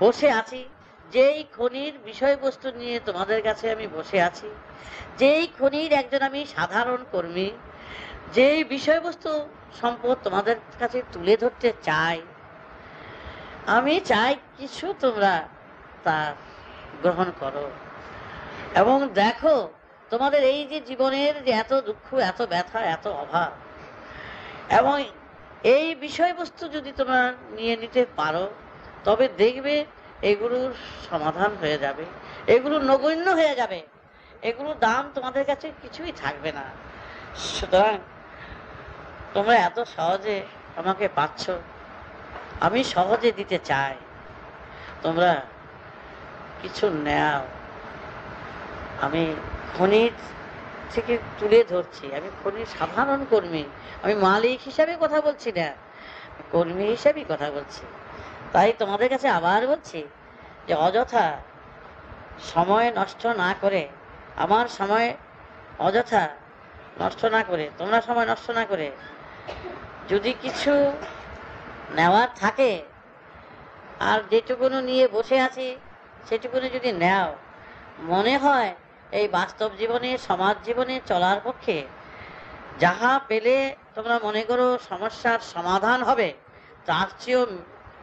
বসে আছি, যেই খনির বিষয়বস্তু নিয়ে তোমাদের কাছে আমি বসে আছি, যেই খনির একজন আমি সাধারণ কর্মী, যেই বিষয়বস্তু সম্পদ তোমাদের কাছে তুলে ধরতে চাই, আমি চাই কিছু তোমরা তা গ্রহণ করো এবং দেখো তোমাদের এই যে জীবনের যে এত দুঃখ, এত ব্যথা, এত অভাব, এবং এই বিষয়বস্তু যদি তোমরা নিয়ে নিতে পারো, তবে দেখবে এগুলোর সমাধান হয়ে যাবে, এগুলো নগণ্য হয়ে যাবে, এগুলোর দাম তোমাদের কাছে কিছুই থাকবে না। সুতরাং তোমরা এত সহজে আমাকে পাচ্ছ, আমি সহজে দিতে চাই, তোমরা কিছু নেও। আমি খনির থেকে তুলে ধরছি, আমি খনির সাধারণ কর্মী, আমি মালিক হিসাবে কথা বলছি না, কর্মী হিসাবেই কথা বলছি। তাই তোমাদের কাছে আবার বলছি যে অযথা সময় নষ্ট না করে, আমার সময় অযথা নষ্ট না করে, তোমরা সময় নষ্ট না করে, যদি কিছু নেওয়ার থাকে, আর যেটুকুনো নিয়ে বসে আছি সেটুকুনো যদি নেও, মনে হয় এই বাস্তব জীবনে, সমাজ জীবনে চলার পক্ষে যাহা পেলে তোমরা মনে করো সমস্যার সমাধান হবে, তার চেয়েও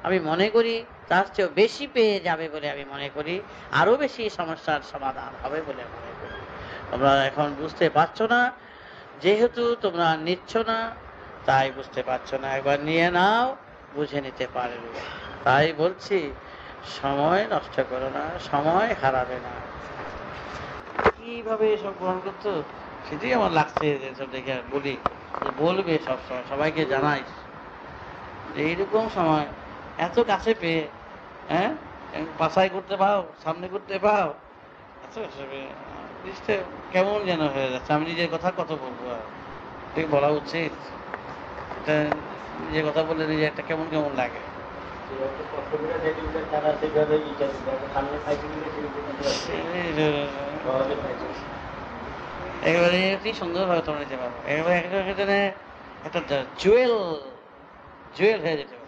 আমি মনে করি তার চেয়েও বেশি পেয়ে যাবে বলে আমি মনে করি, আরো বেশি সমস্যার সমাধান হবে বলে মনে করি। তোমরা এখন বুঝতে পারছো না, যেহেতু তোমরা নিচ্ছ না তাই বুঝতে পারছো না, একবার নিয়ে নাও, বুঝে নিতে পারবে। তাই বলছি সময় নষ্ট করো না, সময় হারাবে না। কিভাবে এসব গ্রহণ করতো সেটাই আমার লাগছে, এসব দেখে বলি, বলবে সবসময়, সবাইকে জানাইস এইরকম সময় এত কাছে পেয়ে, হ্যাঁ, বাছাই করতে পাও, সামনে করতে পাও, এত কাছে পেয়ে জিনিসটা কেমন যেন হয়ে যাচ্ছে। আমি নিজের কথা কত বলবো, আর ঠিক বলা উচিত? এটা নিজের কথা বললে নিজে একটা কেমন কেমন লাগে। একেবারে অতি সুন্দরভাবে তোমরা নিতে পারবো, একেবারে একজনে একটা জুয়েল জুয়েল হয়ে যেতে পারো।